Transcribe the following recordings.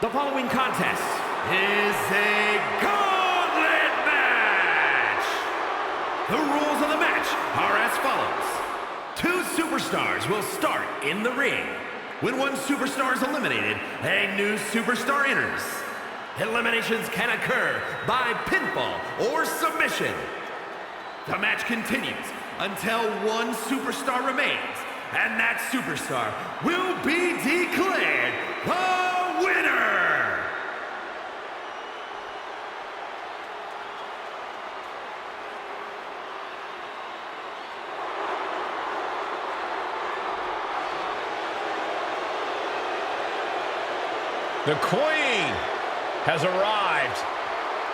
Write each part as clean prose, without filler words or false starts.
The following contest is a gauntlet match. The rules of the match are as follows. Two superstars will start in the ring. When one superstar is eliminated, a new superstar enters. Eliminations can occur by pinfall or submission. The match continues until one superstar remains, and that superstar will be declared the winner! The Queen has arrived.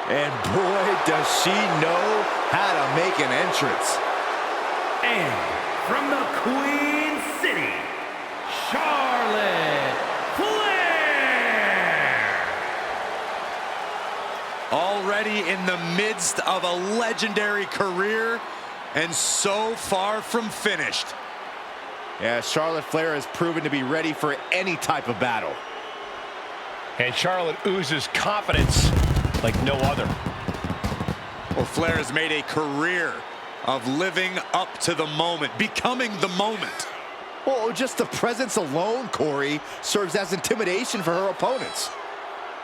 And boy, does she know how to make an entrance. And from the Queen City, Charlotte Flair! Already in the midst of a legendary career, and so far from finished. Yeah, Charlotte Flair has proven to be ready for any type of battle. And Charlotte oozes confidence like no other. Well, Flair has made a career of living up to the moment, becoming the moment. Well, just the presence alone, Corey, serves as intimidation for her opponents.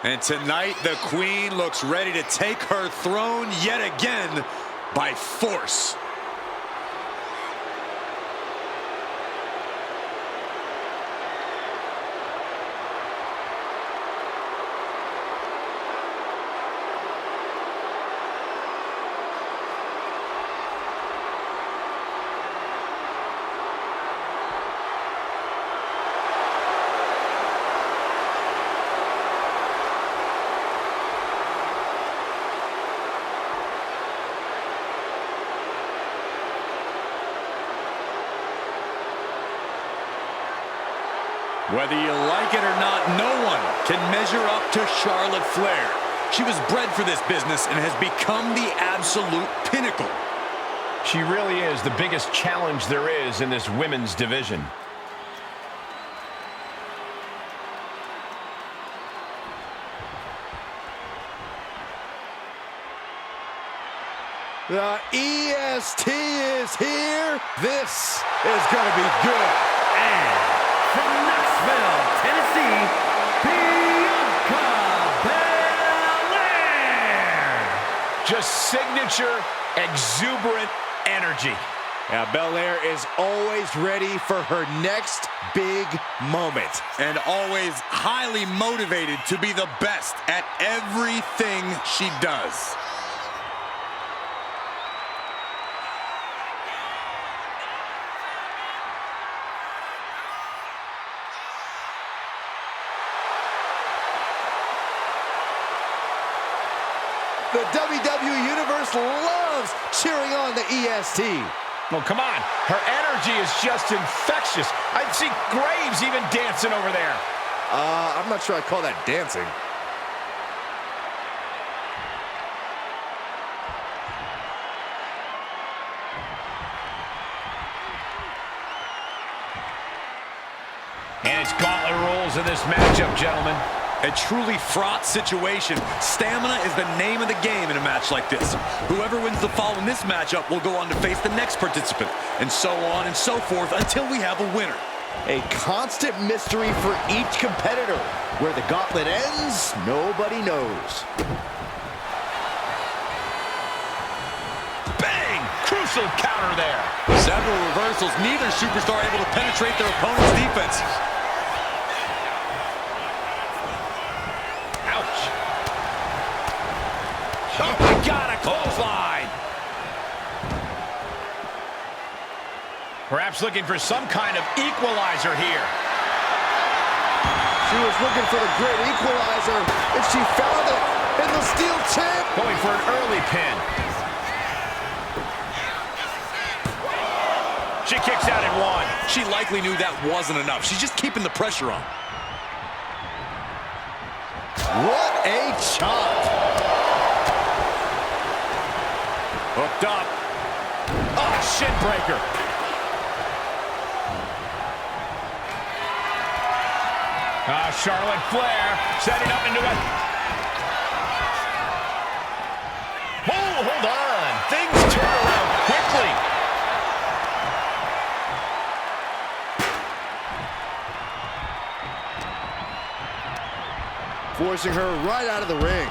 And tonight, the Queen looks ready to take her throne yet again by force. Whether you like it or not, no one can measure up to Charlotte Flair. She was bred for this business and has become the absolute pinnacle. She really is the biggest challenge there is in this women's division. The EST is here. This is going to be good. And from Knoxville, Tennessee, Bianca Belair! Just signature, exuberant energy. Now, Belair is always ready for her next big moment. And always highly motivated to be the best at everything she does. The WWE Universe loves cheering on the EST. Well, come on. Her energy is just infectious. I'd see Graves even dancing over there. I'm not sure I'd call that dancing. And it's gauntlet rules in this matchup, gentlemen. A truly fraught situation. Stamina is the name of the game in a match like this. Whoever wins the fall in this matchup will go on to face the next participant, and so on and so forth until we have a winner. A constant mystery for each competitor. Where the gauntlet ends, nobody knows. Bang! Crucial counter there. Several reversals, neither superstar able to penetrate their opponent's defense. Oh, my God, a clothesline. Perhaps looking for some kind of equalizer here. She was looking for the great equalizer, and she found it in the steel chair. Going for an early pin. She kicks out at one. She likely knew that wasn't enough. She's just keeping the pressure on. What a chop. Hooked up. Oh, shin breaker. Charlotte Flair setting up into it. Oh, hold on. Things turn around quickly. Forcing her right out of the ring.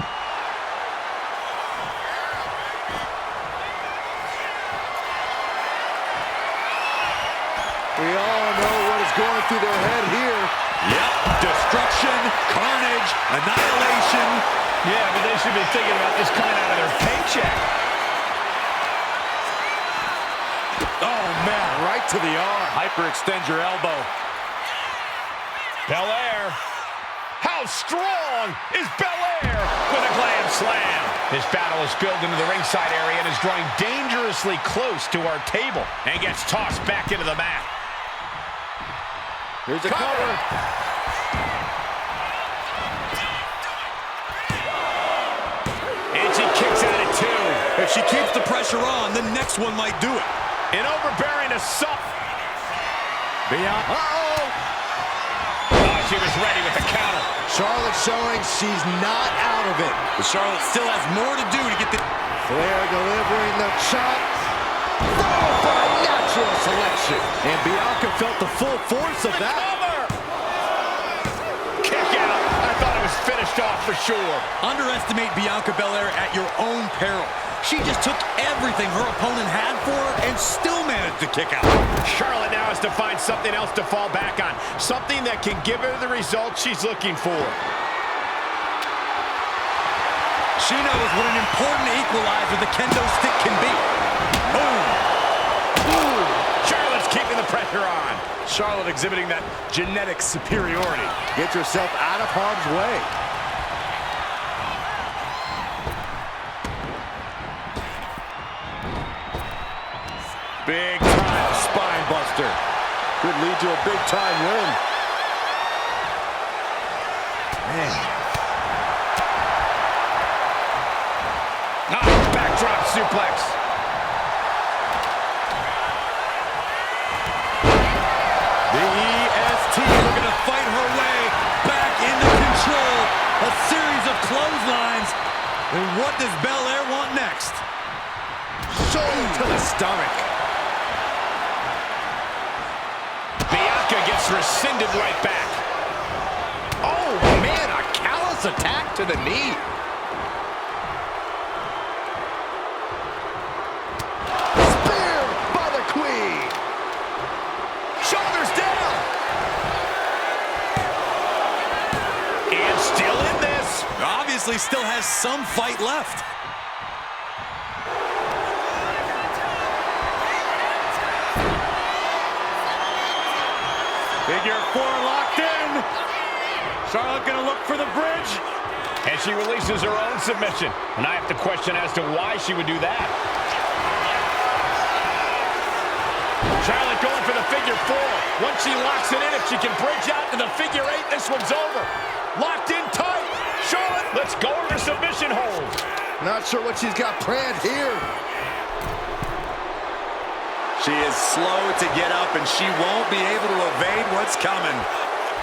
We all know what is going through their head here. Yep, destruction, carnage, annihilation. Yeah, but they should be thinking about this coming out of their paycheck. Oh, man, right to the arm. Hyperextend your elbow. Belair. How strong is Belair with a glam slam? This battle is spilled into the ringside area and is drawing dangerously close to our table and gets tossed back into the mat. Here's a cover. And she kicks out at 2. If she keeps the pressure on, the next one might do it. An overbearing assault. Beyond. She was ready with the counter. Charlotte showing she's not out of it. But Charlotte still has more to do to get the... Flair delivering the chop. Followed by natural selection. And Bianca felt the full force of that. Kick out. I thought it was finished off for sure. Underestimate Bianca Belair at your own peril. She just took everything her opponent had for her and still managed to kick out. Charlotte now has to find something else to fall back on. Something that can give her the result she's looking for. She knows what an important equalizer the kendo stick can be. Boom. Ooh. Charlotte's keeping the pressure on. Charlotte exhibiting that genetic superiority. Get yourself out of harm's way. Big time spine buster. Could lead to a big time win. Man. Backdrop suplex. The EST looking to fight her way back into control. A series of clotheslines. And what does Belair want next? Shoulder to the stomach. Bianca gets rescinded right back. Oh, man, a callous attack to the knee. Spear by the Queen. Shoulders down. And still in this. Obviously still has some fight left. Figure 4 locked in. Charlotte gonna look for the bridge. And she releases her own submission. And I have to question as to why she would do that. Charlotte going for the figure 4. Once she locks it in, if she can bridge out to the figure 8, this one's over. Locked in tight. Charlotte, let's go over submission hold. Not sure what she's got planned here. She is slow to get up, and she won't be able to evade what's coming.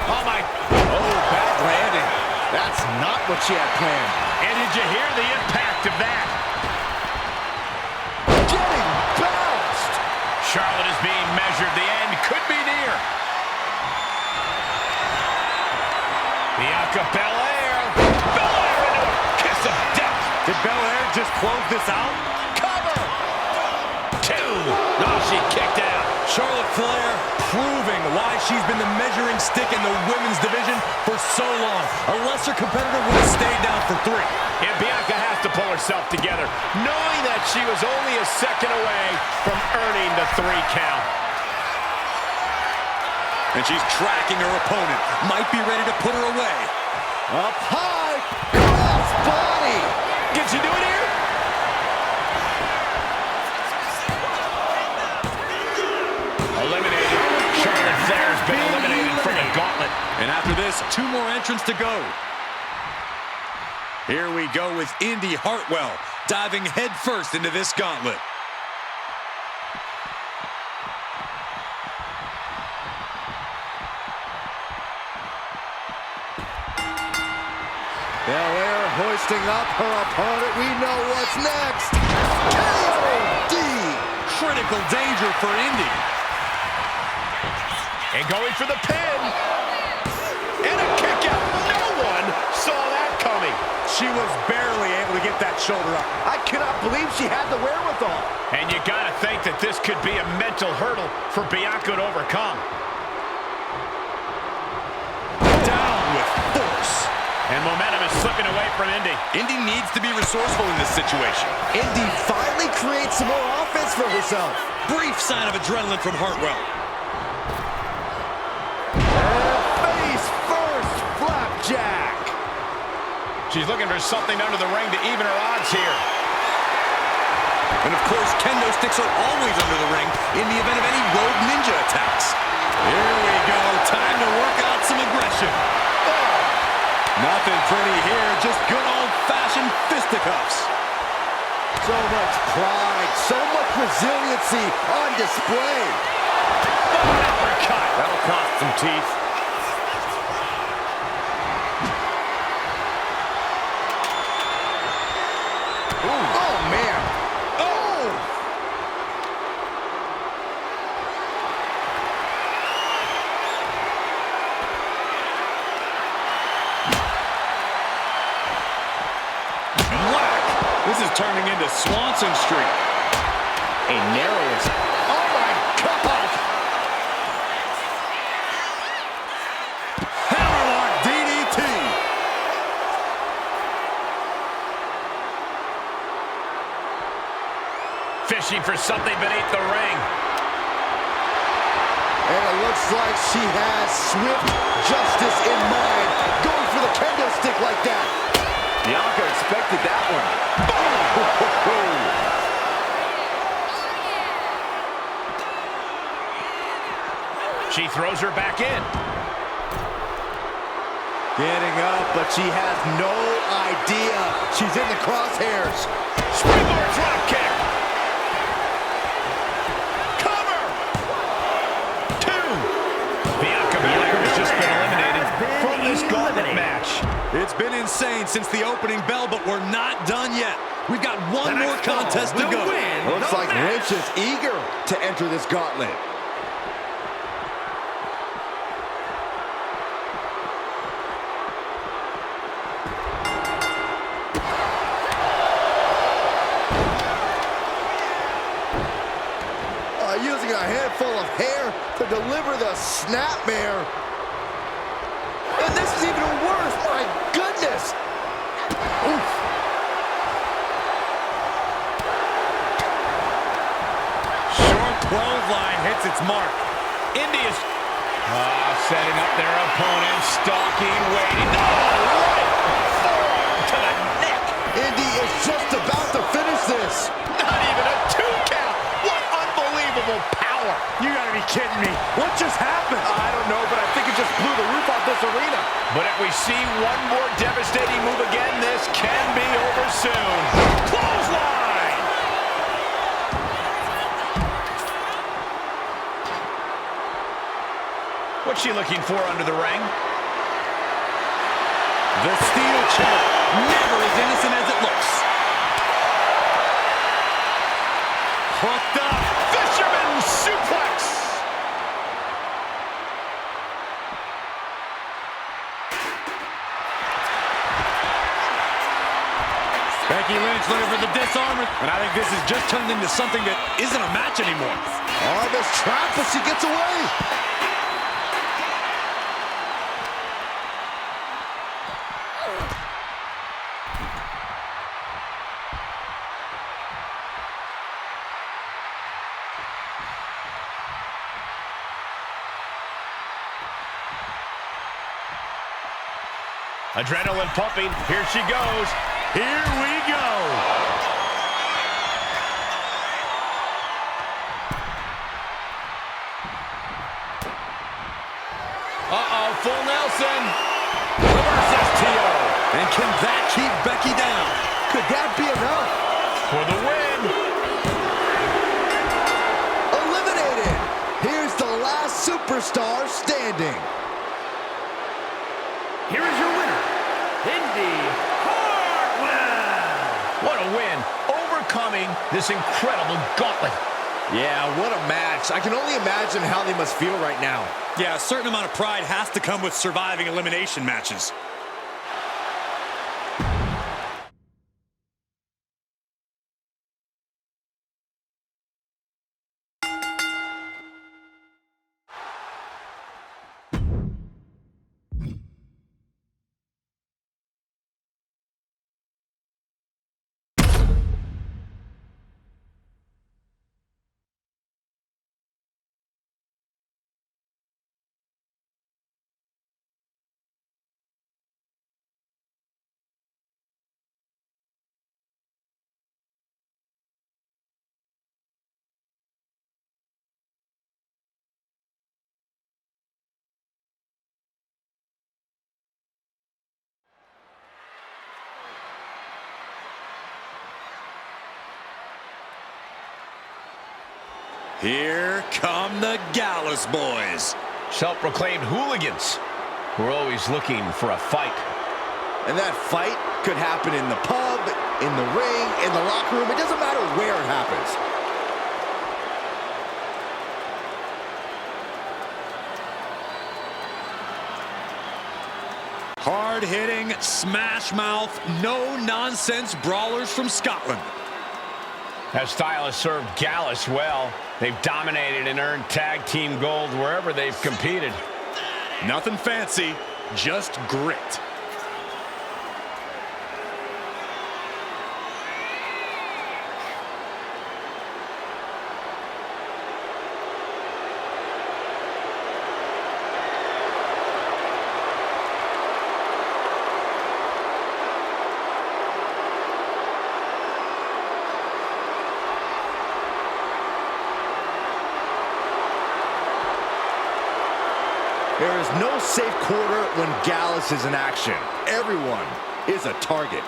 Oh, my. Oh, bad landing. That's not what she had planned. And did you hear the impact of that? Getting bounced. Charlotte is being measured. The end could be near. Bianca Belair. Belair into a kiss of death. Did Belair just close this out? Cover. 2. No, she kicked out. Charlotte Flair proving why she's been the measuring stick in the women's division for so long. A lesser competitor would have stayed down for 3. And Bianca has to pull herself together, knowing that she was only a second away from earning the 3 count. And she's tracking her opponent. Might be ready to put her away. Up high. Cross body. Can she do it here? Eliminated. Charlotte Flair's been eliminated from the gauntlet. And after this, 2 more entrants to go. Here we go with Indy Hartwell diving headfirst into this gauntlet. Belair hoisting up her opponent. We know what's next. KOD. Critical danger for Indy. And going for the pin. And a kick out. No one saw that coming. She was barely able to get that shoulder up. I cannot believe she had the wherewithal. And you gotta think that this could be a mental hurdle for Bianca to overcome. Down with force. And momentum is slipping away from Indy. Indy needs to be resourceful in this situation. Indy finally creates some more offense for herself. Brief sign of adrenaline from Hartwell. Face first, flapjack. She's looking for something under the ring to even her odds here. And of course, kendo sticks are always under the ring in the event of any rogue ninja attacks. Here we go. Time to work out some aggression. Oh. Nothing pretty here. Just good old-fashioned fisticuffs. So much pride, so much resiliency on display. Uppercut. That'll cost some teeth. Oh, man. Oh! Whack! This is turning into Swanson Street. A narrowest. Oh, my God! Hammerlock DDT. Fishing for something beneath the ring. And it looks like she has swift justice in mind. Going for the kendo stick like that. Bianca expected that one. She throws her back in. Getting up, but she has no idea she's in the crosshairs. Springboard drop kick. Cover. 2. Bianca Belair has just been eliminated from this gauntlet match. It's been insane since the opening bell, but we're not done yet. We've got one more contest to go. Looks like Lynch is eager to enter this gauntlet. Using a handful of hair to deliver the snapmare. And this is even worse, my goodness. Oof. Short clothesline hits its mark. Indy is setting up their opponent, stalking, waiting. No, right forearm to the neck. Indy is just about to finish this. Not even a 2 count. What unbelievable power. You gotta be kidding me. What just happened? I don't know, but I think it just blew the roof off this arena. But if we see one more devastating move again, this can be over soon. Clothesline! What's she looking for under the ring? The steel chair, never as innocent as it looks. Hooked up. Fisherman suplex! Becky Lynch looking for the disarmer. And I think this has just turned into something that isn't a match anymore. Oh, this trap, but she gets away. Adrenaline pumping. Here she goes. Here we go. Uh-oh, full Nelson. Reverse STO. And can that keep Becky down? Could that be enough? For the win. Eliminated. Here's the last superstar standing. Here is your winner, Indy Hartwell. What a win, overcoming this incredible gauntlet. Yeah, what a match. I can only imagine how they must feel right now. Yeah, a certain amount of pride has to come with surviving elimination matches. Here come the Gallus boys. Self-proclaimed hooligans who are always looking for a fight. And that fight could happen in the pub, in the ring, in the locker room. It doesn't matter where it happens. Hard-hitting, smash-mouth, no-nonsense brawlers from Scotland. That style has served Gallus well. They've dominated and earned tag team gold wherever they've competed. Nothing fancy, just grit. There is no safe quarter when Gallus is in action. Everyone is a target.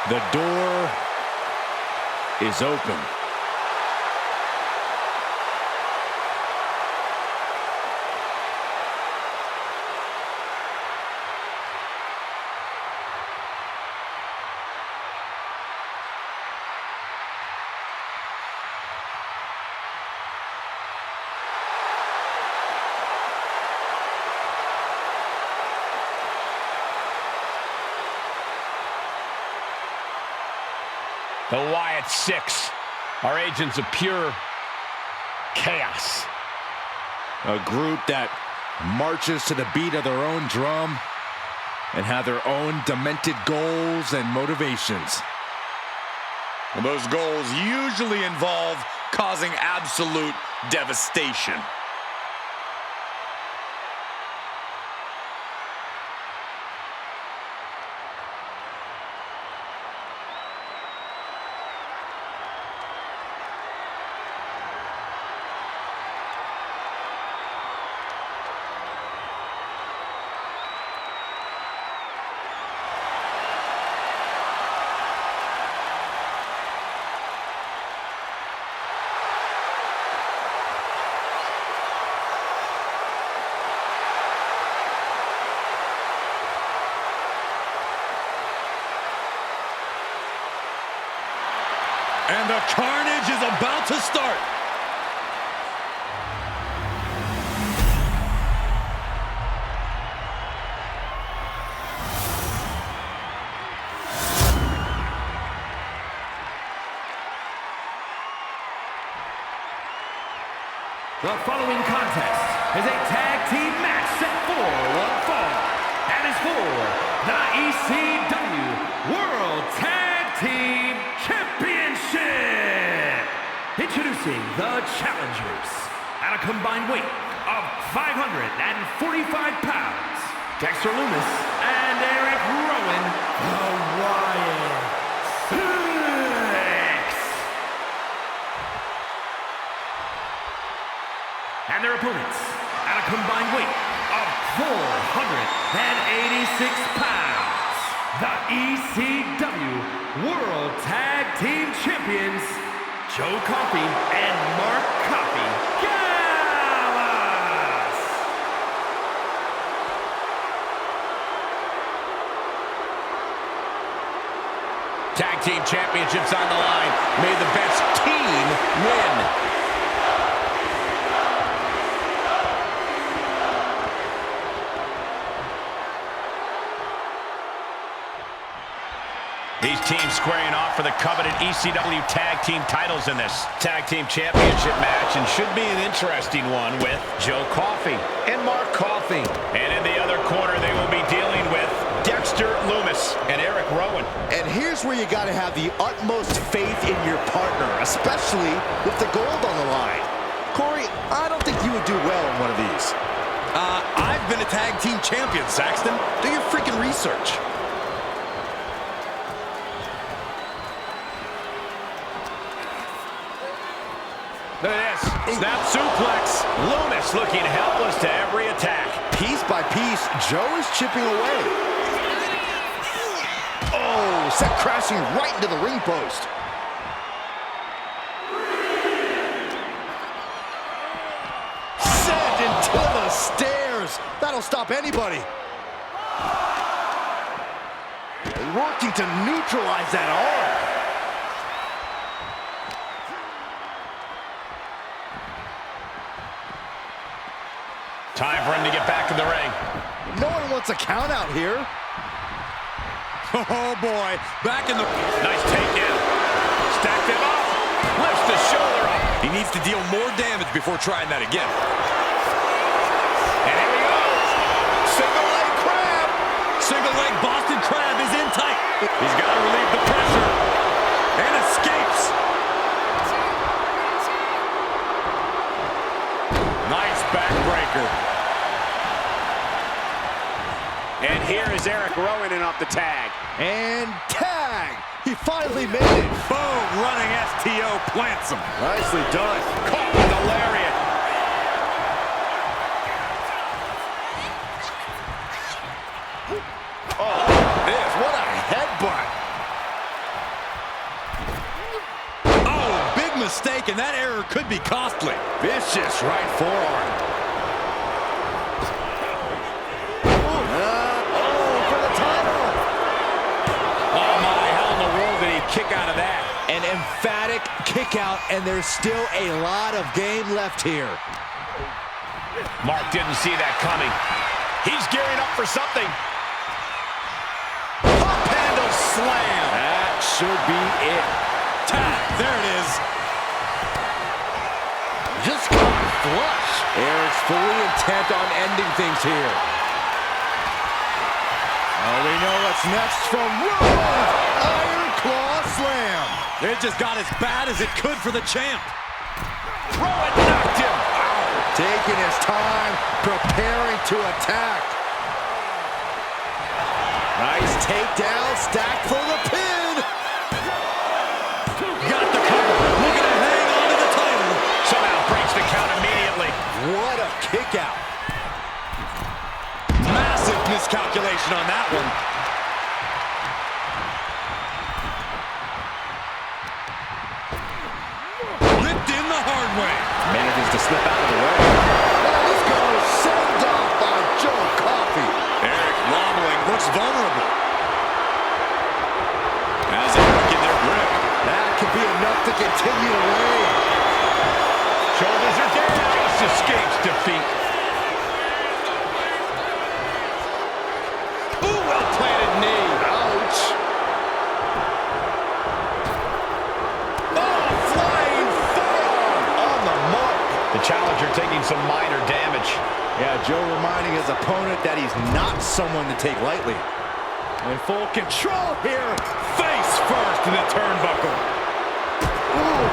The door is open. The Wyatt Six are agents of pure chaos. A group that marches to the beat of their own drum and have their own demented goals and motivations. And those goals usually involve causing absolute devastation. And the carnage is about to start. The following contest is a tag team match set for one fall. Introducing the challengers at a combined weight of 545 pounds, Dexter Lumis and Eric Rowan, the Wyatt Six. And their opponents at a combined weight of 486 pounds, the ECW World Tag Team Champions, Joe Coffey and Mark Coffey Gallas. Tag Team Championships on the line. May the best team win. These teams squaring off for the coveted ECW Tag Team titles in this Tag Team Championship match, and should be an interesting one with Joe Coffey and Mark Coffey. And in the other corner, they will be dealing with Dexter Lumis and Eric Rowan. And here's where you got to have the utmost faith in your partner, especially with the gold on the line. Corey, I don't think you would do well in one of these. I've been a tag team champion, Saxton. Do your freaking research. Look at this. Snap suplex. Lumis looking helpless to every attack. Piece by piece, Joe is chipping away. Oh, set crashing right into the ring post. Sent into the stairs. That'll stop anybody. Working to neutralize that arm. Time for him to get back in the ring. No one wants a count out here. Oh, boy. Back in the... Nice takedown. Stacked him up. Lifts the shoulder up. He needs to deal more damage before trying that again. And here we go. Single leg crab. Single leg Boston crab is in tight. He's got to relieve the pressure. And escapes. Nice backbreaker. And here is Eric Rowan in off the tag. And tag! He finally made it. Boom! Running STO plants him. Nicely done. Caught with the lariat. Oh, this, what a headbutt. Oh, big mistake, and that error could be costly. Vicious right forearm. Kick out of that. An emphatic kick out, and there's still a lot of game left here. Mark didn't see that coming. He's gearing up for something. Pop handle slam. That should be it. Tag, there it is. Just caught flush. Eric's fully intent on ending things here. Oh, we know what's next from Rowan. Iron Claw slam. It just got as bad as it could for the champ. Rowan knocked him. Taking his time, preparing to attack. Nice takedown, stacked for the pin. Got the cover. Looking to hang on to the title. Somehow breaks the count immediately. What a kick out. Massive miscalculation on that one. Ripped in the hard way. Manages to slip out of the way. Oh, this goes sent off by Joe Coffey. Eric wobbling, looks vulnerable. As Eric in their grip. That could be enough to continue to reign. Shoulders are down. Just escapes defeat. Ooh, well-planted knee. Ouch. Oh, flying forearm on the mark. The challenger taking some minor damage. Yeah, Joe reminding his opponent that he's not someone to take lightly. In full control here. Face first in the turnbuckle. Ooh.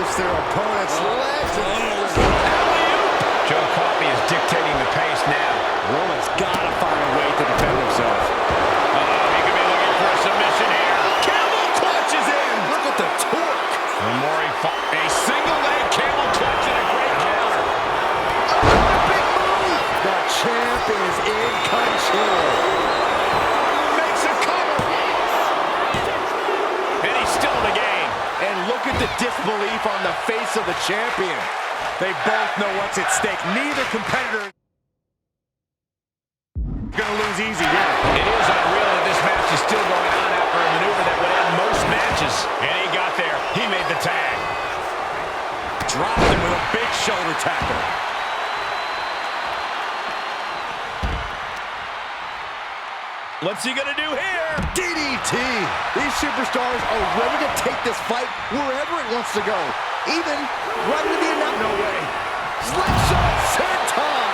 burst their opponent's legs. Joe Coffey is dictating the pace now. Roman's got to find a way to defend himself. He could be looking for a submission here. Camel clutch is in. Look at the torque. A single leg camel clutch and a great counter. Big move. The champ is in control. Makes a cover. And he's still in the game. And look at the disbelief on the face of the champion. They both know what's at stake. Neither competitor gonna lose easy here. It is unreal that this match is still going on after a maneuver that would end most matches. And he got there. He made the tag. Dropped him with a big shoulder tackle. What's he gonna do here? DDT. These superstars are ready to take this fight wherever it wants to go. Even right into the announce. No way. Slingshot senton.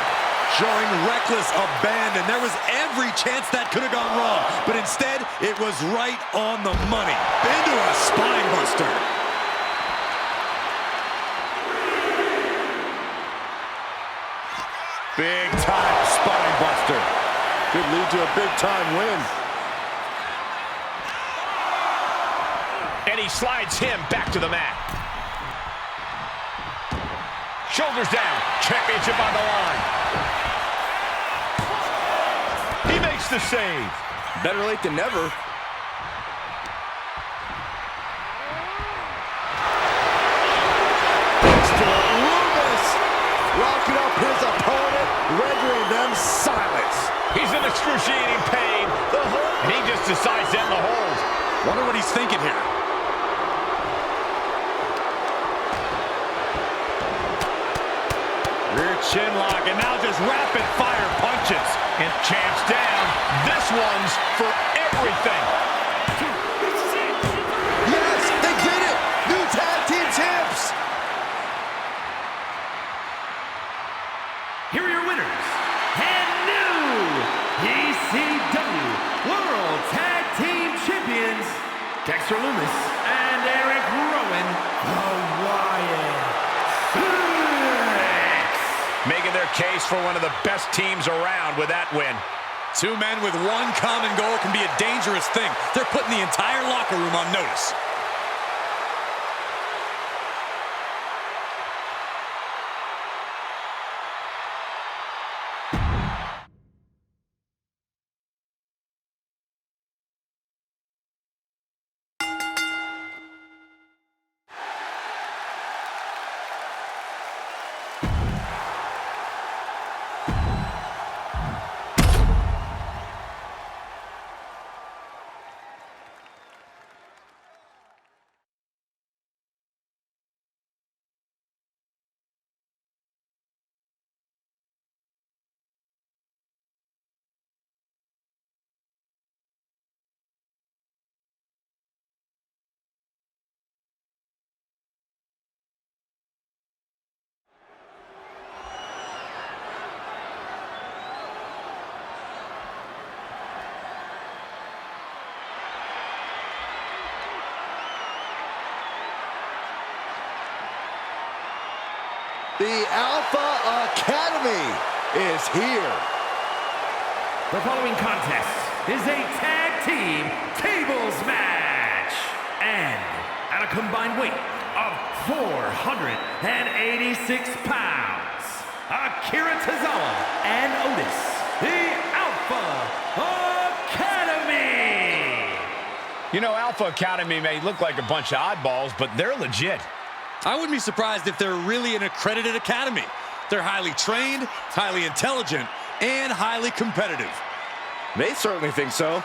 Showing reckless abandon. There was every chance that could have gone wrong, but instead, it was right on the money. Into a spine buster. Big time spine buster. Could lead to a big time win. And he slides him back to the mat. Shoulders down. Championship on the line. He makes the save. Better late than never. Locking up his opponent, rendering them silence. He's in excruciating pain. And he just decides to end the hold. Wonder what he's thinking here. Rear chin lock, and now just rapid fire punches. And champ's down. This one's for everything. Yes, they did it! New tag team champs! Here are your winners, and new ECW World Tag Team Champions, Dexter Lumis and Eric Rowan, the Wyatt Six. Making their case for one of the best teams around with that win. Two men with one common goal can be a dangerous thing. They're putting the entire locker room on notice. The Alpha Academy is here. The following contest is a tag team tables match. And at a combined weight of 486 pounds, Akira Tozawa and Otis, the Alpha Academy. You know, Alpha Academy may look like a bunch of oddballs, but they're legit. I wouldn't be surprised if they're really an accredited academy. They're highly trained, highly intelligent, and highly competitive. They certainly think so.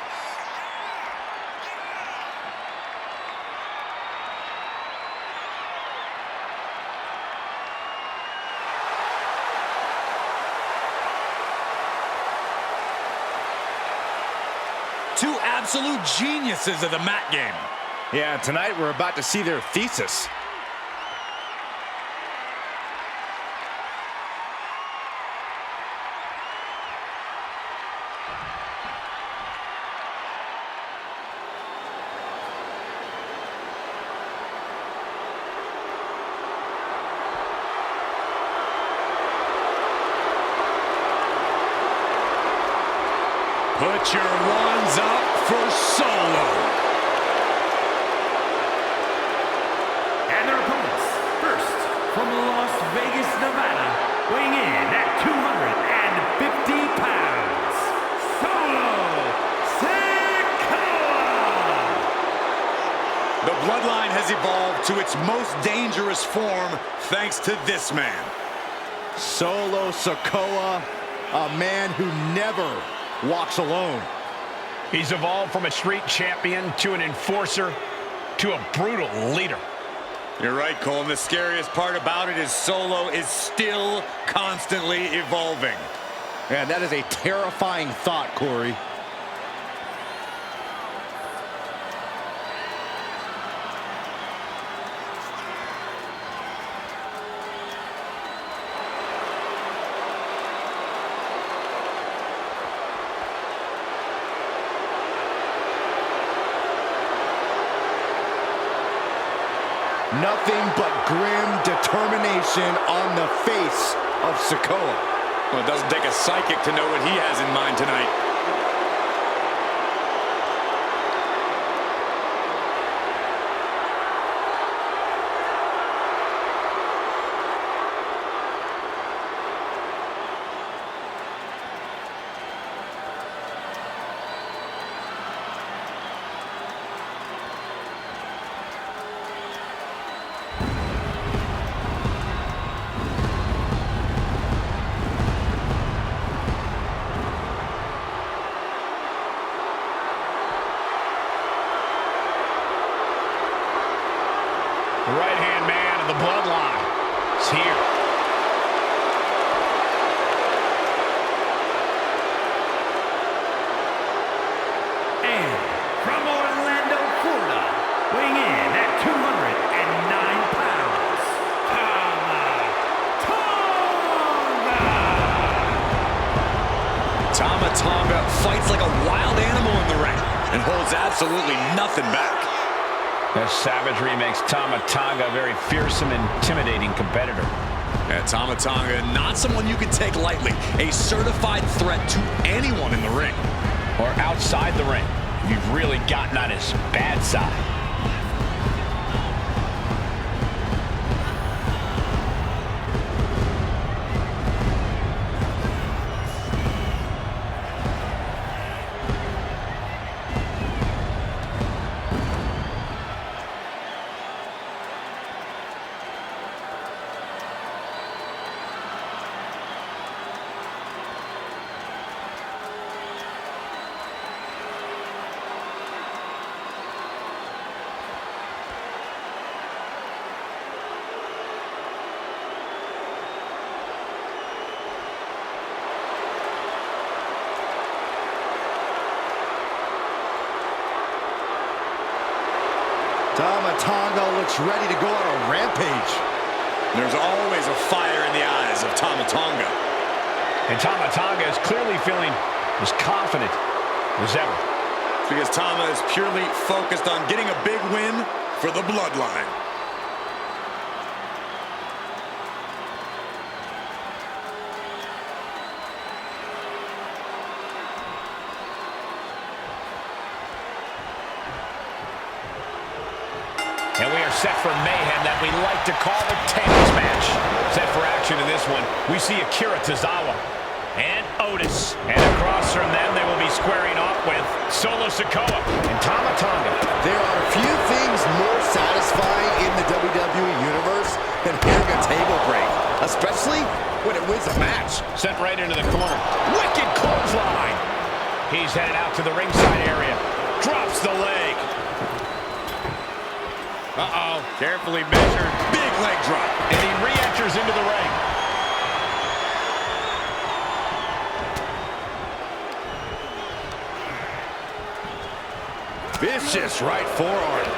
Two absolute geniuses of the mat game. Yeah, tonight we're about to see their thesis. Put your ones up for Solo. And their opponents, first from Las Vegas, Nevada, weighing in at 250 pounds, Solo Sikoa! The bloodline has evolved to its most dangerous form thanks to this man. Solo Sikoa, a man who never walks alone. He's evolved from a street champion to an enforcer to a brutal leader. You're right, Cole, and the scariest part about it is Solo is still constantly evolving. Man, that is a terrifying thought, Corey. Nothing but grim determination on the face of Sikoa. Well, it doesn't take a psychic to know what he has in mind tonight. The right-hand man of the bloodline is here. And from Orlando, Florida, weighing in at 209 pounds, Tama Tonga fights like a wild animal in the ring and holds absolutely nothing back. This savagery makes Tama Tonga a very fearsome, intimidating competitor. Yeah, Tama Tonga, not someone you can take lightly. A certified threat to anyone in the ring. Or outside the ring, if you've really gotten on his bad side. Tama Tonga looks ready to go on a rampage. There's always a fire in the eyes of Tama Tonga. And Tama Tonga is clearly feeling as confident as ever. It's because Tama is purely focused on getting a big win for the bloodline. And we are set for mayhem that we like to call the tables match. Set for action in this one, we see Akira Tozawa and Otis. And across from them, they will be squaring off with Solo Sikoa and Tama Tonga. There are few things more satisfying in the WWE Universe than hearing a table break, especially when it wins a match. Sent right into the corner. Wicked clothesline. He's headed out to the ringside area. Drops the leg. Uh-oh, carefully measured. Big leg drop. And he re-enters into the ring. Vicious right forearm.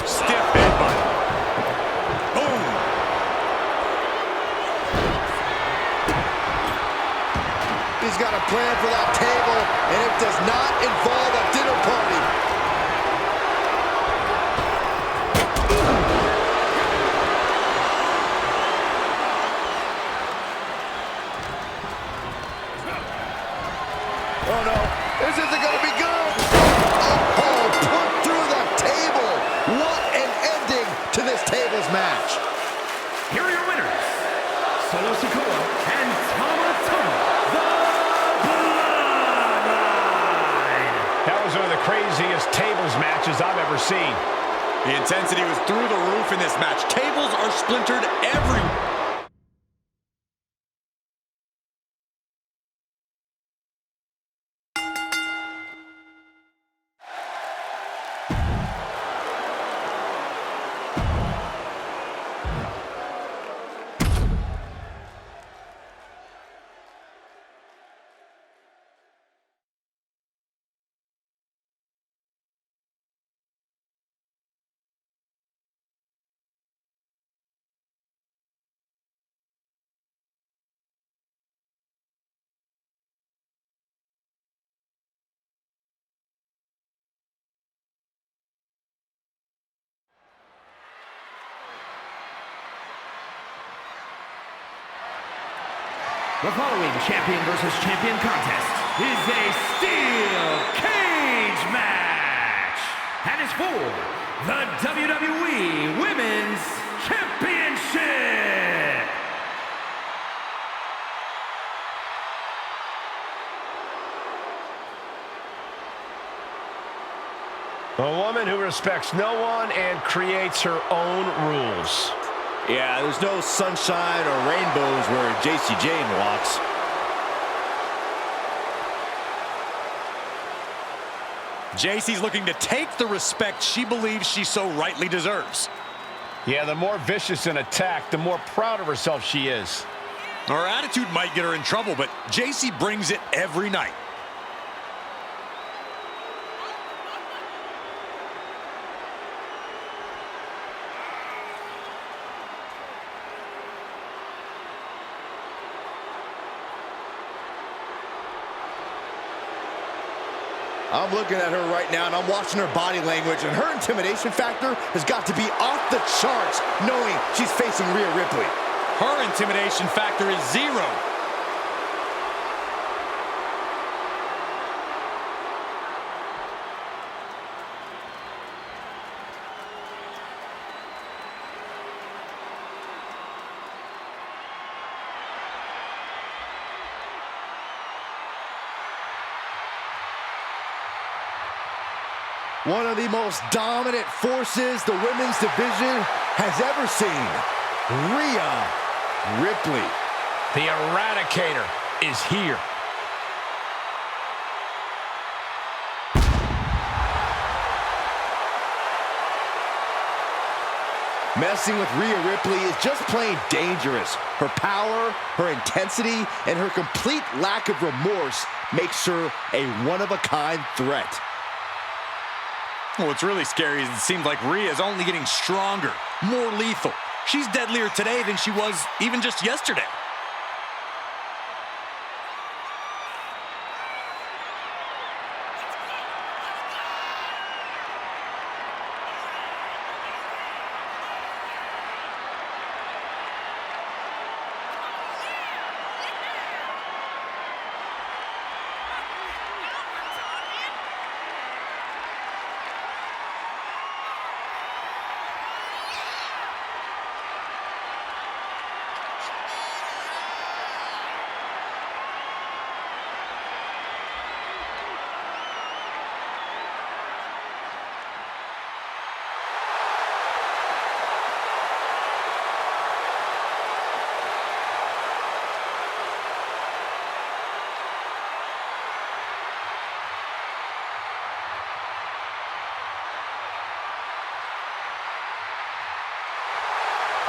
Stiff headbutt. Boom. He's got a plan for that table, and it does not involve a dinner party. Oh no, this isn't gonna be good. Oh, put through the table. What an ending to this tables match. Here are your winners, Solo Sikoa and Tama Tonga, the Bloodline. That was one of the craziest tables matches I've ever seen. The intensity was through the roof in this match. Tables are splintered everywhere. The following champion versus champion contest is a steel cage match and is for the WWE Women's Championship. A woman who respects no one and creates her own rules. Yeah, there's no sunshine or rainbows where JC Jane walks. JC's looking to take the respect she believes she so rightly deserves. Yeah, the more vicious an attack, the more proud of herself she is. Her attitude might get her in trouble, but JC brings it every night. I'm looking at her right now, and I'm watching her body language, and her intimidation factor has got to be off the charts, knowing she's facing Rhea Ripley. Her intimidation factor is 0. One of the most dominant forces the women's division has ever seen. Rhea Ripley. The Eradicator is here. Messing with Rhea Ripley is just plain dangerous. Her power, her intensity, and her complete lack of remorse makes her a one-of-a-kind threat. What's really scary is it seems like Rhea is only getting stronger, more lethal. She's deadlier today than she was even just yesterday.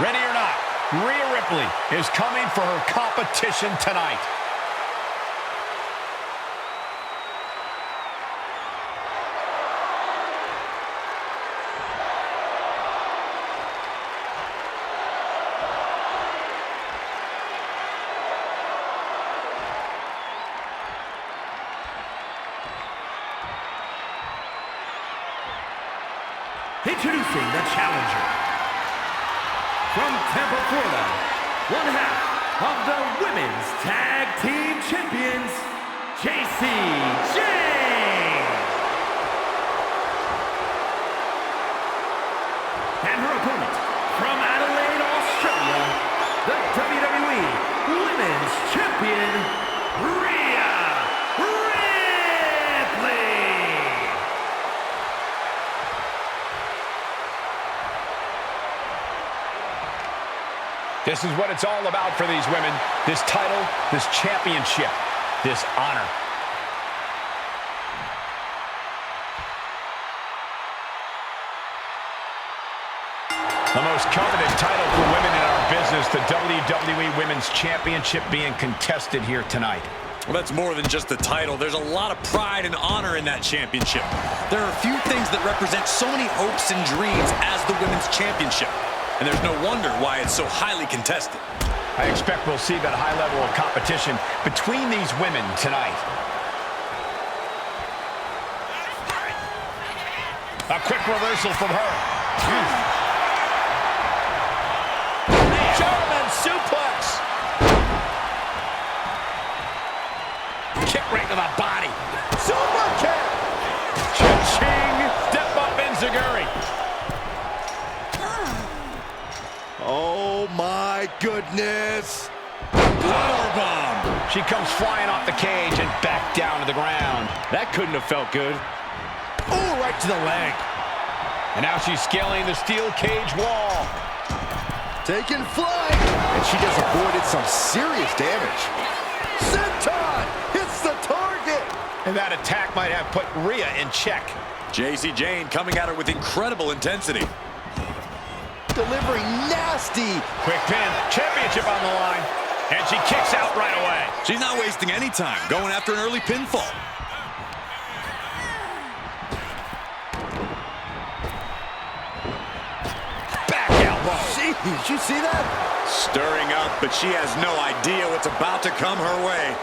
Ready or not, Rhea Ripley is coming for her competition tonight. Introducing the challenger. From Tampa, Florida, one half of the Women's Tag Team Champions, Jane. And her opponent, from Adelaide, Australia, the WWE Women's Champion, Rhea Ripley. This is what it's all about for these women. This title, this championship, this honor. The most coveted title for women in our business, the WWE Women's Championship being contested here tonight. Well, that's more than just the title. There's a lot of pride and honor in that championship. There are a few things that represent so many hopes and dreams as the Women's Championship. And there's no wonder why it's so highly contested. I expect we'll see that high level of competition between these women tonight. A quick reversal from her. German suplex. Kick right to the body. Super kick. Cha-ching. Step up enziguri. Oh my goodness. Powerbomb. She comes flying off the cage and back down to the ground. That couldn't have felt good. Oh, right to the leg. And now she's scaling the steel cage wall. Taking flight. And she just avoided some serious damage. Senton hits the target. And that attack might have put Rhea in check. Jacy Jane coming at her with incredible intensity. Delivering nasty. Quick pin. Championship on the line. And she kicks out right away. She's not wasting any time, going after an early pinfall. Back elbow. Did you see that? Stirring up, but she has no idea what's about to come her way.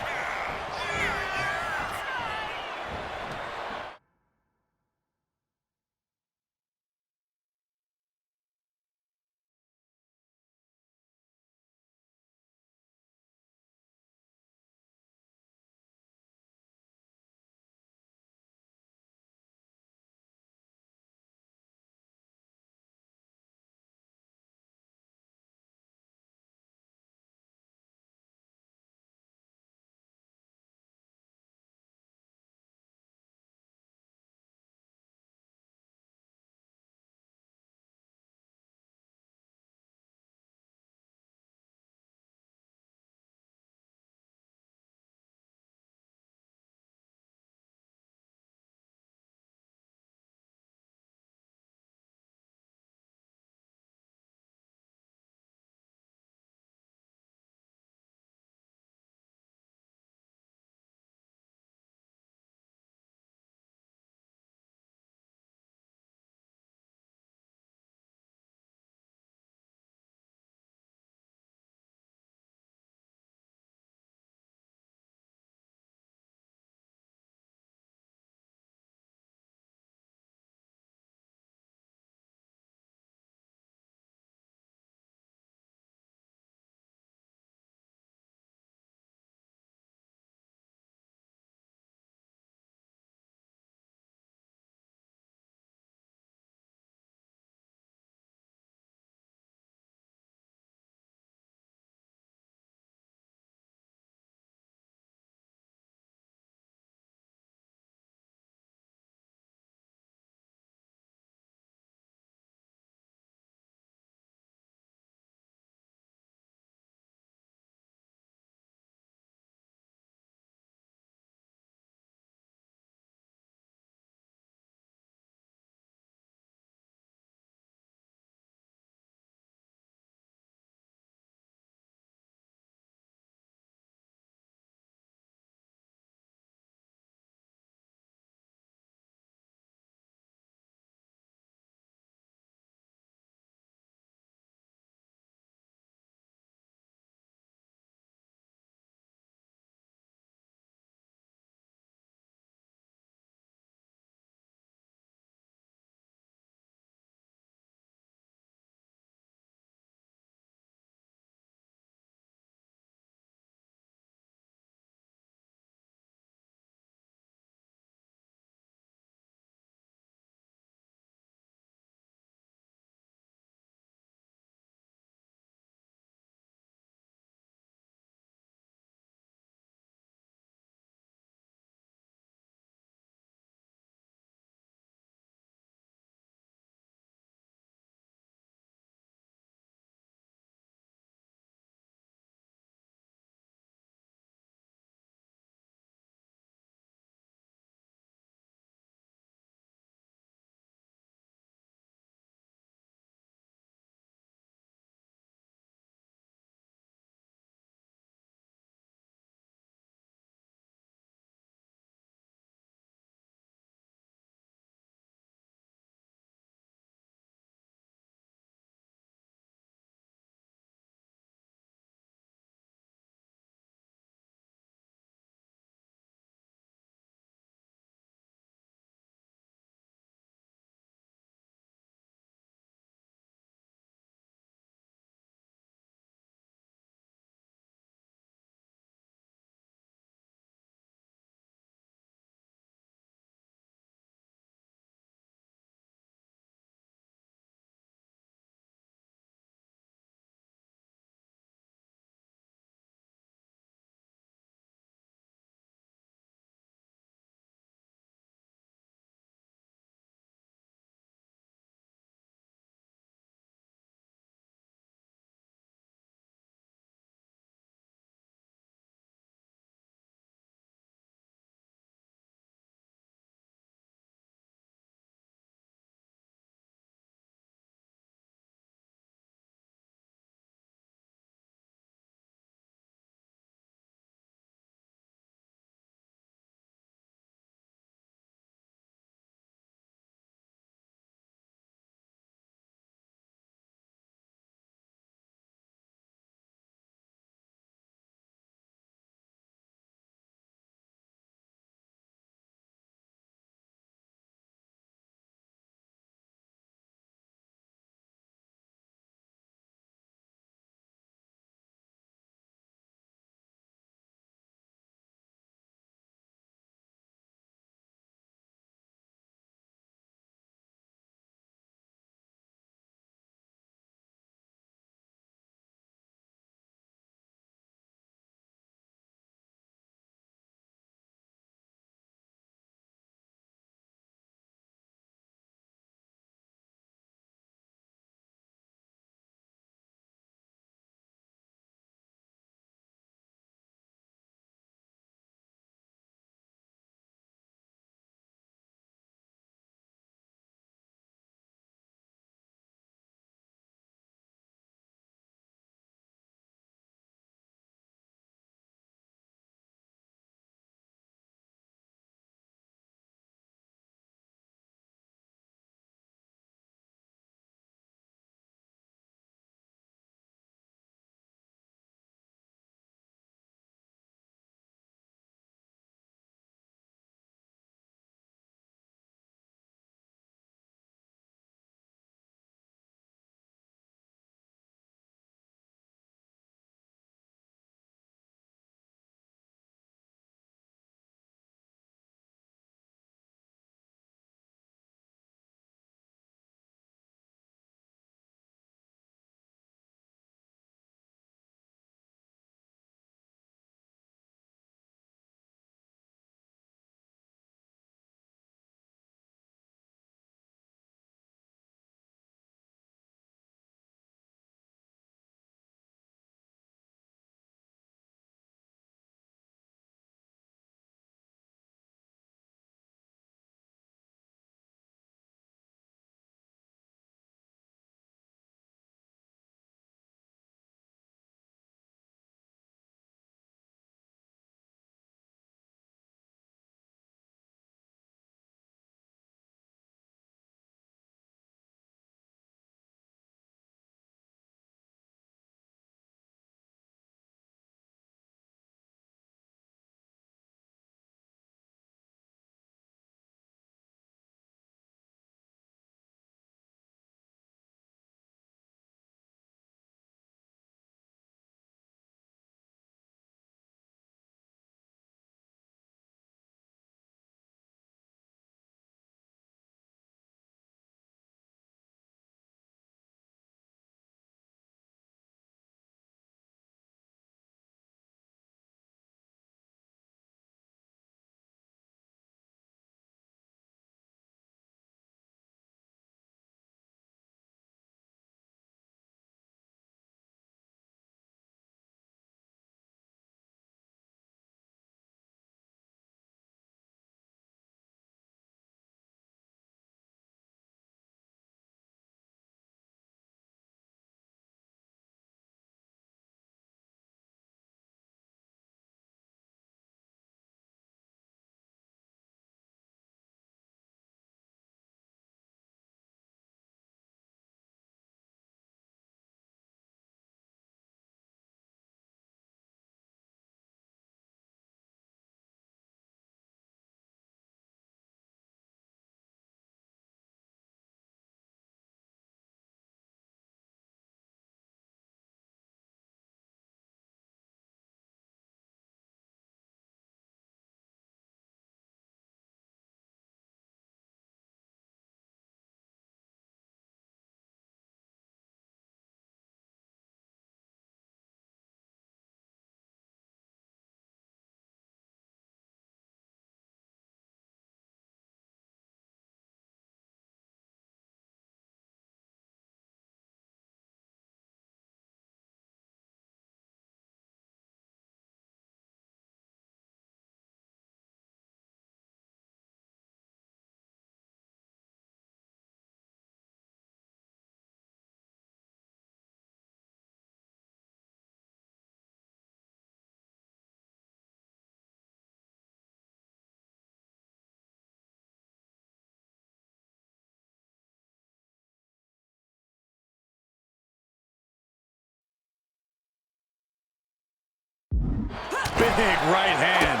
Big right hand.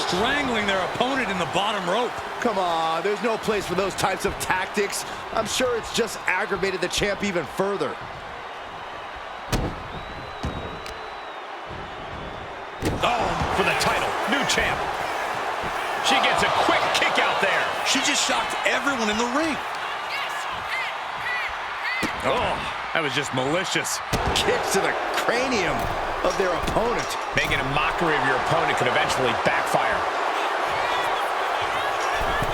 Strangling their opponent in the bottom rope. Come on, there's no place for those types of tactics. I'm sure it's just aggravated the champ even further. Oh, for the title, new champ. She gets a quick kick out there. She just shocked everyone in the ring. Oh, that was just malicious. Kicks to the cranium of their opponent. Making a mockery of your opponent could eventually backfire.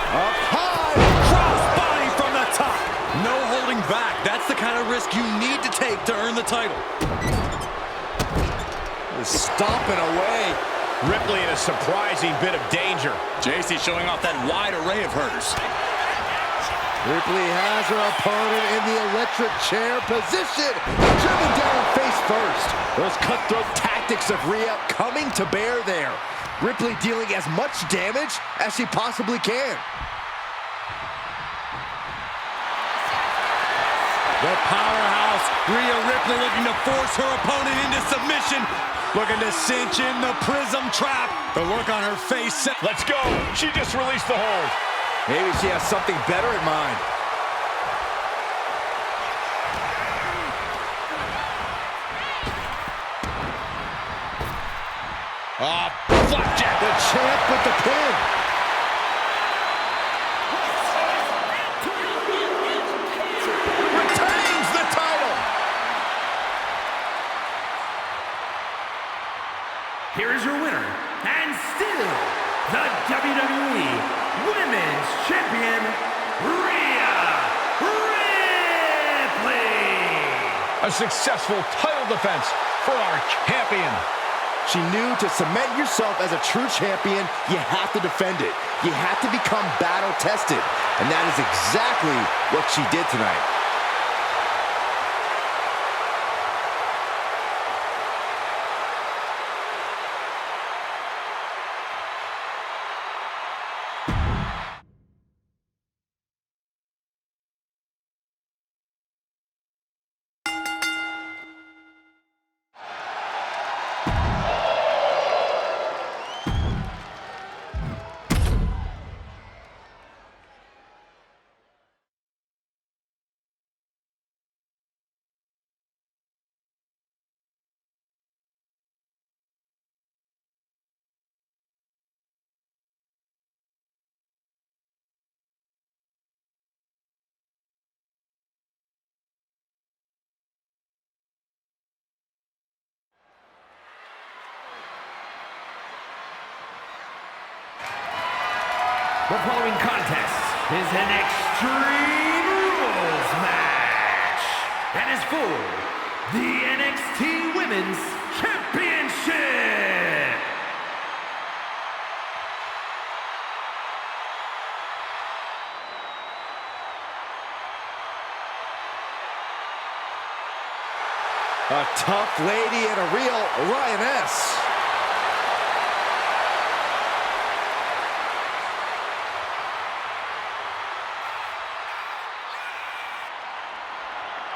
Up high. Crossbody from the top. No holding back. That's the kind of risk you need to take to earn the title. Stomping away. Ripley in a surprising bit of danger. JC showing off that wide array of hers. Ripley has her opponent in the electric chair position. Driven down face first. Those cutthroat tactics of Rhea coming to bear there. Ripley dealing as much damage as she possibly can. The powerhouse, Rhea Ripley, looking to force her opponent into submission. Looking to cinch in the prism trap. The look on her face. Let's go. She just released the hold. Maybe she has something better in mind. Flapjack. The champ with the pin. Retains the title. Here is your winner, and still the WWE Women's Champion, Rhea Ripley. A successful title defense for our champion. She knew to cement yourself as a true champion, you have to defend it. You have to become battle-tested. And that is exactly what she did tonight. The following contest is an Extreme Rules match and is for the NXT Women's Championship. A tough lady and a real lioness.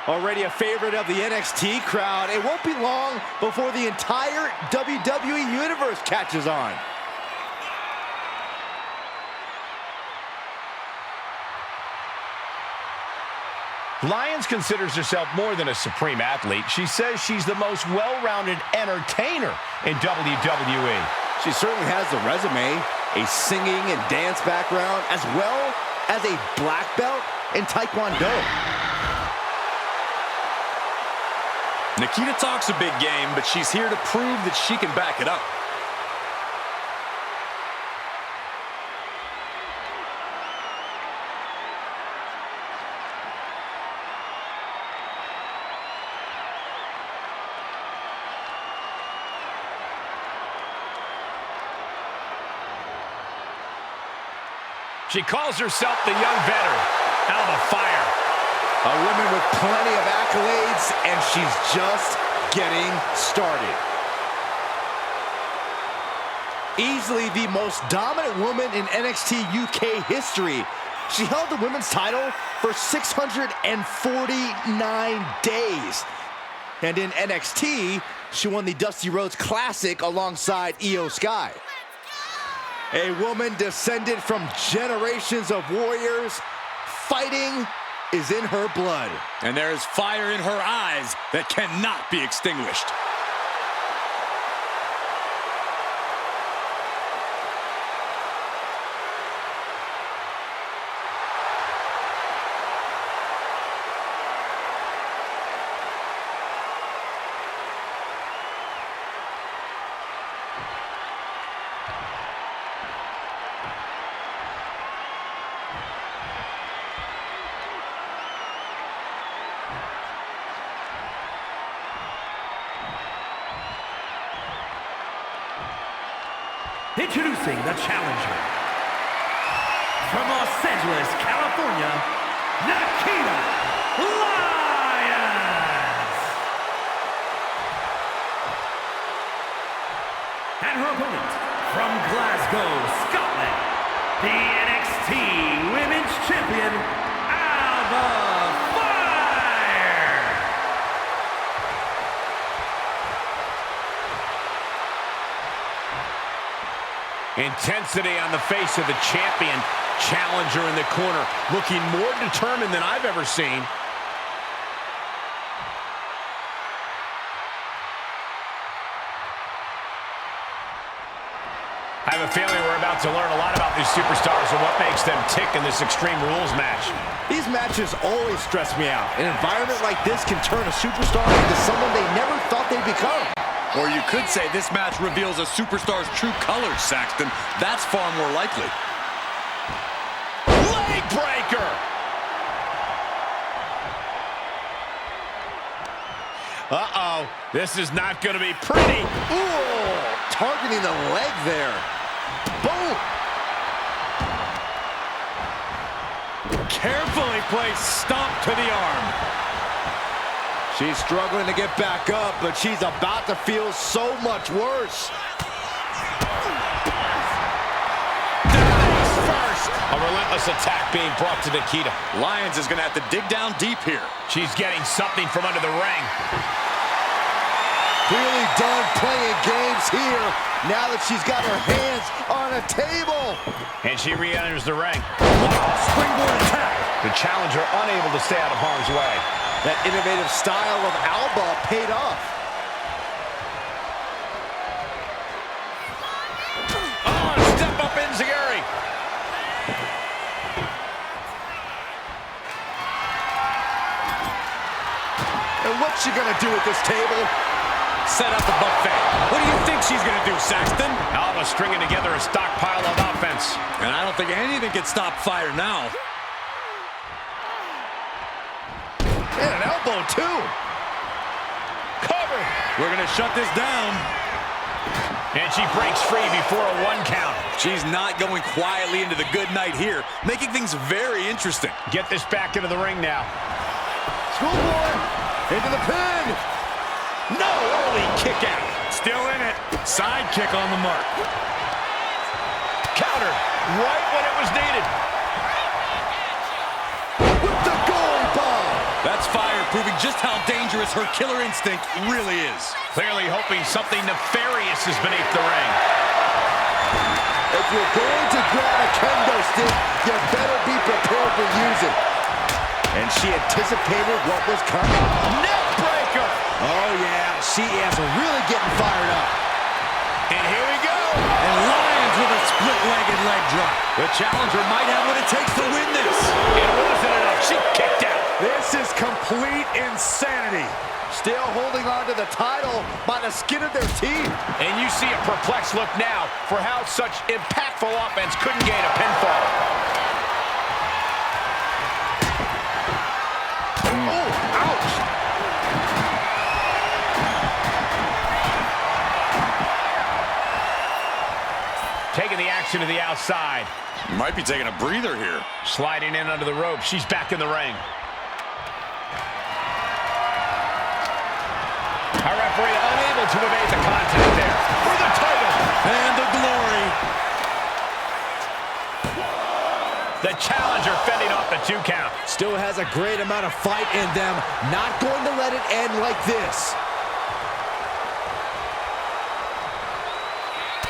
Already a favorite of the NXT crowd, it won't be long before the entire WWE Universe catches on. Lyons considers herself more than a supreme athlete. She says she's the most well-rounded entertainer in WWE. She certainly has the resume, a singing and dance background, as well as a black belt in Taekwondo. Nikita talks a big game, but she's here to prove that she can back it up. She calls herself the young veteran. Out of the fire. A woman with plenty of accolades, and she's just getting started. Easily the most dominant woman in NXT UK history. She held the women's title for 649 days. And in NXT, she won the Dusty Rhodes Classic alongside Io Sky. A woman descended from generations of warriors. Fighting is in her blood. And there is fire in her eyes that cannot be extinguished. Introducing the challenger. From Los Angeles, California, Nikita Lyons. And her opponent, from Glasgow, Scotland, the NXT Women's Champion, Alba Fire. Intensity on the face of the champion. Challenger in the corner, looking more determined than I've ever seen. I have a feeling we're about to learn a lot about these superstars and what makes them tick in this Extreme Rules match. These matches always stress me out. An environment like this can turn a superstar into someone they never thought they'd become. Or you could say this match reveals a superstar's true colors, Saxton. That's far more likely. Leg breaker! Uh-oh, this is not going to be pretty. Ooh, targeting the leg there. Boom! Carefully placed stomp to the arm. She's struggling to get back up, but she's about to feel so much worse. First, a relentless attack being brought to Nikita. Lyons is going to have to dig down deep here. She's getting something from under the ring. Really done playing games here now that she's got her hands on a table. And she re-enters the ring. Springboard attack. The challenger unable to stay out of harm's way. That innovative style of Alba paid off. Oh, step up Enziguri. And what's she gonna do at this table? Set up the buffet. What do you think she's going to do, Saxton? Alba stringing together a stockpile of offense. And I don't think anything can stop fire now. And an elbow, too. Cover. We're going to shut this down. And she breaks free before a 1 count. She's not going quietly into the good night here, making things very interesting. Get this back into the ring now. Schoolboy into the pin. No, early kick out. Still in it. Side kick on the mark. Counter right when it was needed. With the gold bomb. That's fire, proving just how dangerous her killer instinct really is. Clearly hoping something nefarious is beneath the ring. If you're going to grab a kendo stick, you better be prepared to use it. And she anticipated what was coming. Neck breaker. Oh, yeah, she is really getting fired up. And here we go. And Lyons with a split-legged leg drop. The challenger might have what it takes to win this. It wasn't enough. She kicked out. This is complete insanity. Still holding on to the title by the skin of their teeth. And you see a perplexed look now for how such impactful offense couldn't gain a pinfall. Oh, ouch. Taking the action to the outside. Might be taking a breather here. Sliding in under the rope. She's back in the ring. Our referee unable to evade the contact there. For the title. And the glory. The challenger fending off the 2 count. Still has a great amount of fight in them. Not going to let it end like this.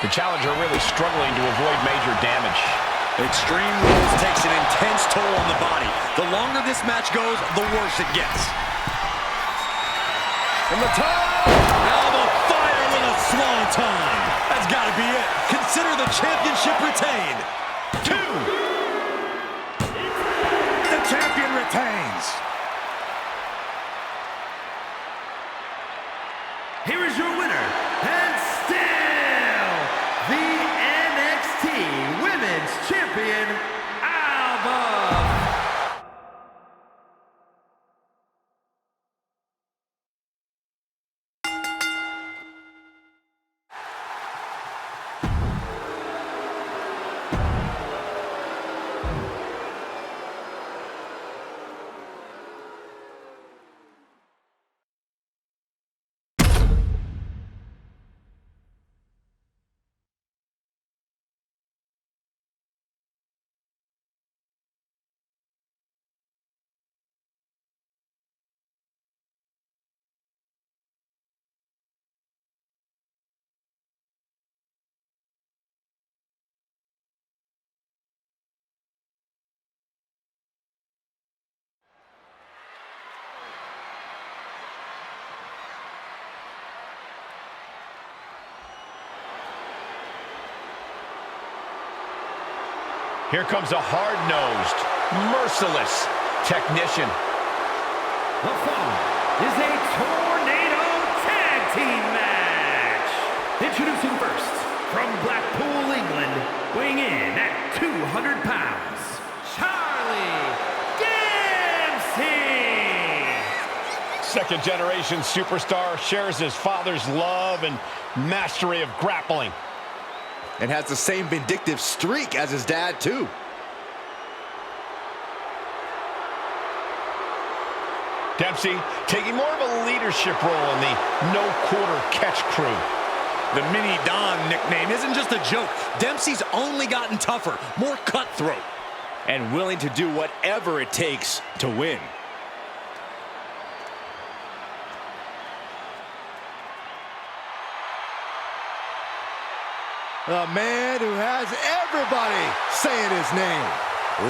The challenger really struggling to avoid major damage. Extreme Rules takes an intense toll on the body. The longer this match goes, the worse it gets. From the top, elbow fire with a swanton. That's got to be it. Consider the championship retained. 2. The champion retains. Here is your winner, and still the NXT Women's Champion, Alba. Here comes a hard-nosed, merciless technician. The following is a tornado tag team match. Introducing first, from Blackpool, England, weighing in at 200 pounds, Charlie Dempsey. Second-generation superstar shares his father's love and mastery of grappling. And has the same vindictive streak as his dad, too. Dempsey taking more of a leadership role in the no-quarter catch crew. The Mini Don nickname isn't just a joke. Dempsey's only gotten tougher, more cutthroat. And willing to do whatever it takes to win. A man who has everybody saying his name.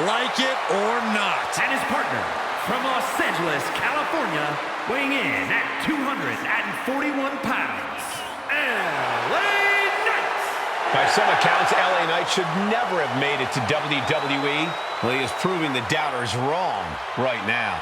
Like it or not. And his partner, from Los Angeles, California, weighing in at 241 pounds, LA Knight. By some accounts, LA Knight should never have made it to WWE. Well, he is proving the doubters wrong right now.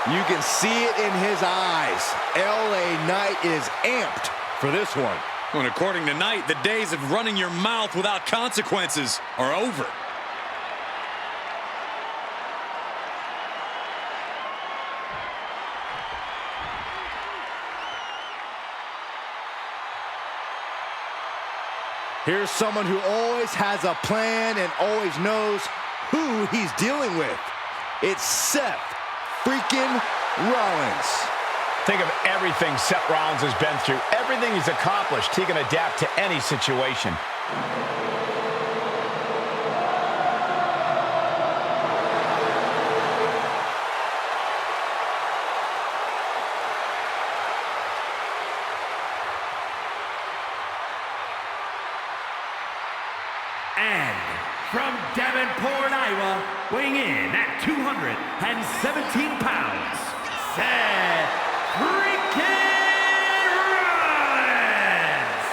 You can see it in his eyes. LA Knight is amped for this one. And according to Knight, the days of running your mouth without consequences are over. Here's someone who always has a plan and always knows who he's dealing with. It's Seth freaking Rollins. Think of everything Seth Rollins has been through, everything he's accomplished. He can adapt to any situation. And from Davenport, Iowa, weighing in at 217 pounds, Seth freaking Rollins.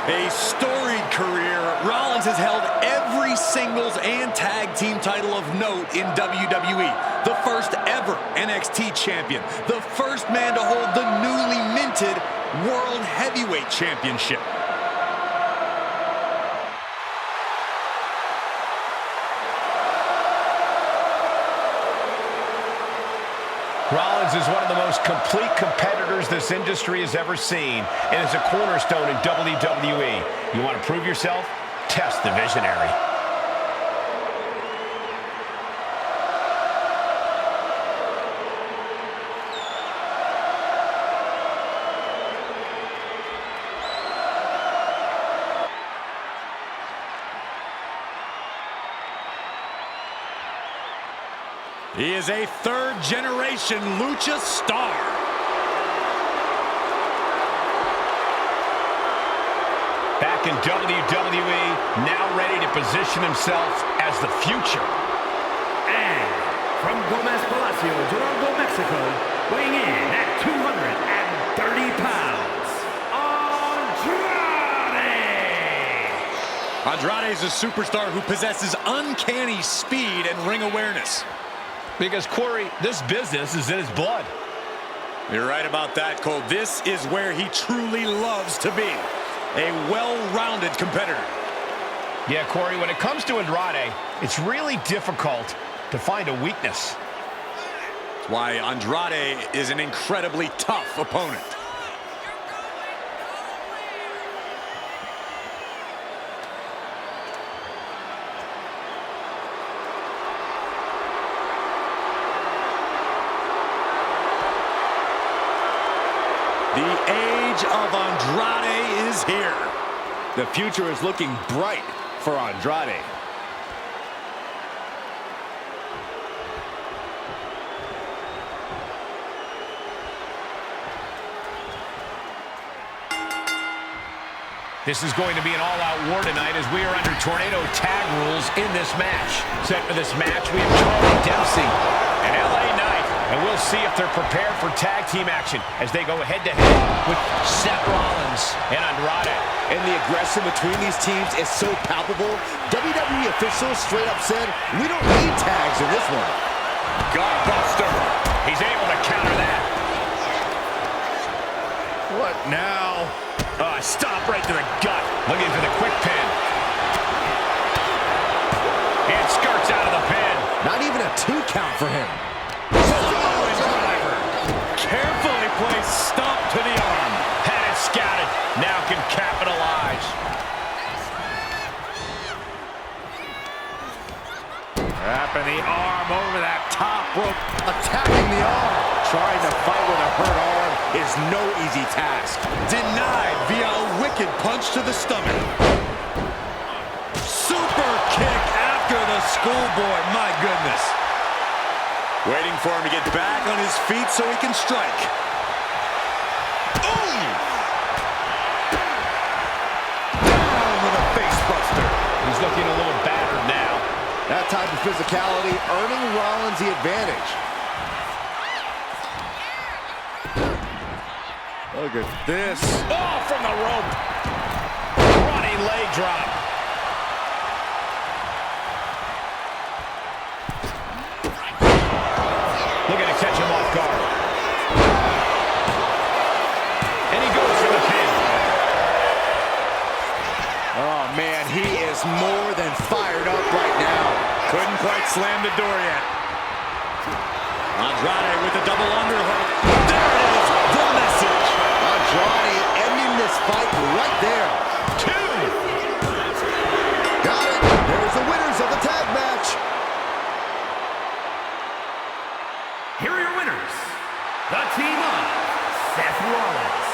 A storied career, Rollins has held every singles and tag team title of note in WWE. The first ever NXT champion. The first man to hold the newly minted World Heavyweight Championship. Rollins is one of the most complete competitors this industry has ever seen and is a cornerstone in WWE. You want to prove yourself? Test the visionary. He is a third-generation Lucha star. Back in WWE, now ready to position himself as the future. And from Gomez Palacio, Durango, Mexico, weighing in at 230 pounds, Andrade! Andrade is a superstar who possesses uncanny speed and ring awareness. Because, Corey, this business is in his blood. You're right about that, Cole. This is where he truly loves to be. A well-rounded competitor. Yeah, Corey, when it comes to Andrade, it's really difficult to find a weakness. That's why Andrade is an incredibly tough opponent. The age of Andrade is here. The future is looking bright for Andrade. This is going to be an all-out war tonight as we are under tornado tag rules in this match. Set for this match, we have Charlie Dempsey and LA Knight. And we'll see if they're prepared for tag team action as they go head-to-head with Seth Rollins and Andrade. And the aggression between these teams is so palpable. WWE officials straight up said, we don't need tags in this one. Gutbuster. He's able to counter that. What now? Stop right to the gut. Looking for the quick pin. And skirts out of the pin. Not even a 2 count for him. Carefully placed stomp to the arm. Had it scouted. Now can capitalize. Wrapping the arm over that top rope. Attacking the arm. Trying to fight with a hurt arm is no easy task. Denied via a wicked punch to the stomach. Super kick after the schoolboy. My goodness. Waiting for him to get back on his feet so he can strike. Ooh! Down with a face buster. He's looking a little battered now. That type of physicality earning Rollins the advantage. Look at this. Oh, from the rope. Running leg drop. Looking to catch him off guard. And he goes for the pin. Oh, man, he is more than fired up right now. Couldn't quite slam the door yet. Andrade with a double underhook. There it is, the message. Andrade ending this fight right there. 2. Got it. There's the winners of the tag match. Here are your winners, the team of Seth Rollins